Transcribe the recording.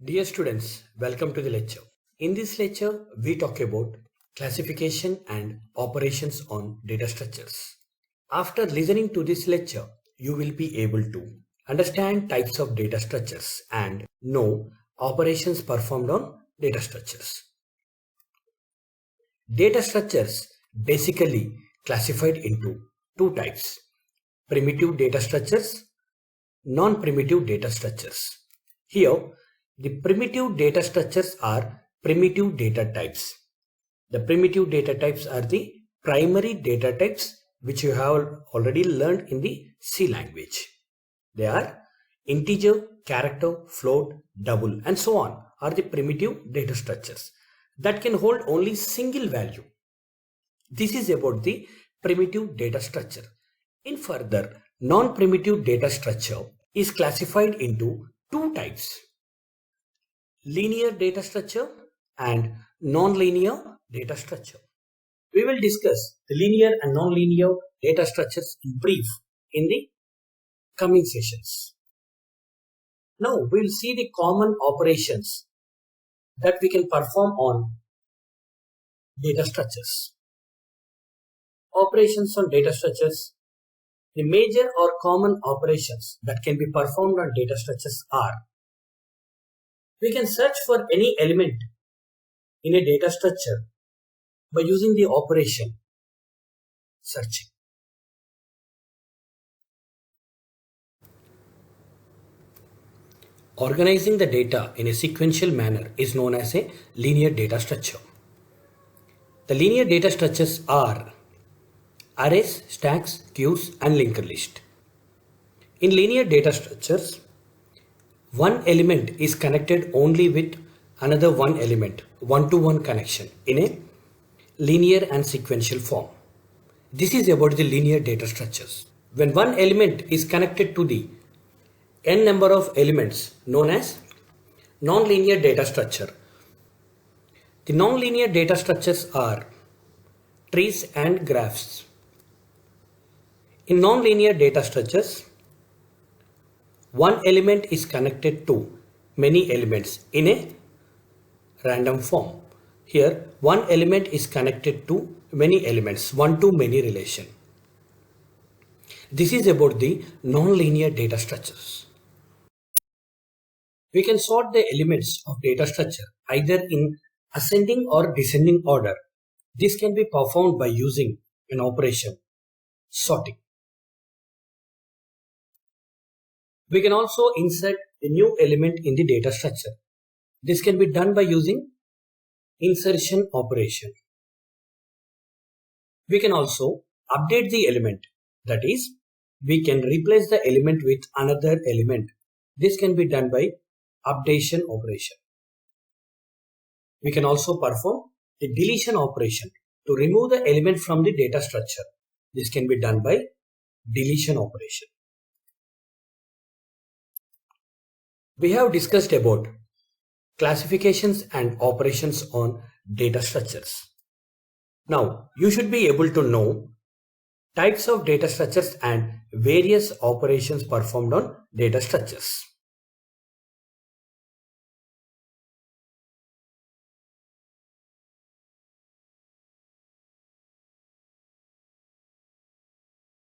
Dear students, welcome to the lecture. In this lecture, we talk about classification and operations on data structures. After listening to this lecture, you will be able to understand types of data structures and know operations performed on data structures. Data structures basically classified into two types: primitive data structures, non-primitive data structures. Here, the primitive data structures are primitive data types. The primitive data types are the primary data types which you have already learned in the C language. They are integer, character, float, double, and so on are the primitive data structures that can hold only single value. This is about the primitive data structure. In further, non-primitive data structure is classified into two types: linear data structure and non-linear data structure. We will discuss the linear and non-linear data structures in brief in the coming sessions. Now we will see the common operations that we can perform on data structures. Operations on data structures. The major or common operations that can be performed on data structures are: we can search for any element in a data structure by using the operation searching. Organizing the data in a sequential manner is known as a linear data structure. The linear data structures are arrays, stacks, queues, and linked list. In linear data structures, one element is connected only with another one element, one-to-one connection in a linear and sequential form. This is about the linear data structures. When one element is connected to the n number of elements, known as non-linear data structure. The non-linear data structures are trees and graphs. In non-linear data structures, one element is connected to many elements in a random form. Here, one element is connected to many elements, one-to-many relation. This is about the non-linear data structures. We can sort the elements of data structure either in ascending or descending order. This can be performed by using an operation, sorting. We can also insert a new element in the data structure. This can be done by using insertion operation. We can also update the element, that is, we can replace the element with another element. This can be done by updation operation. We can also perform the deletion operation to remove the element from the data structure. This can be done by deletion operation. We have discussed about classifications and operations on data structures. Now, you should be able to know types of data structures and various operations performed on data structures.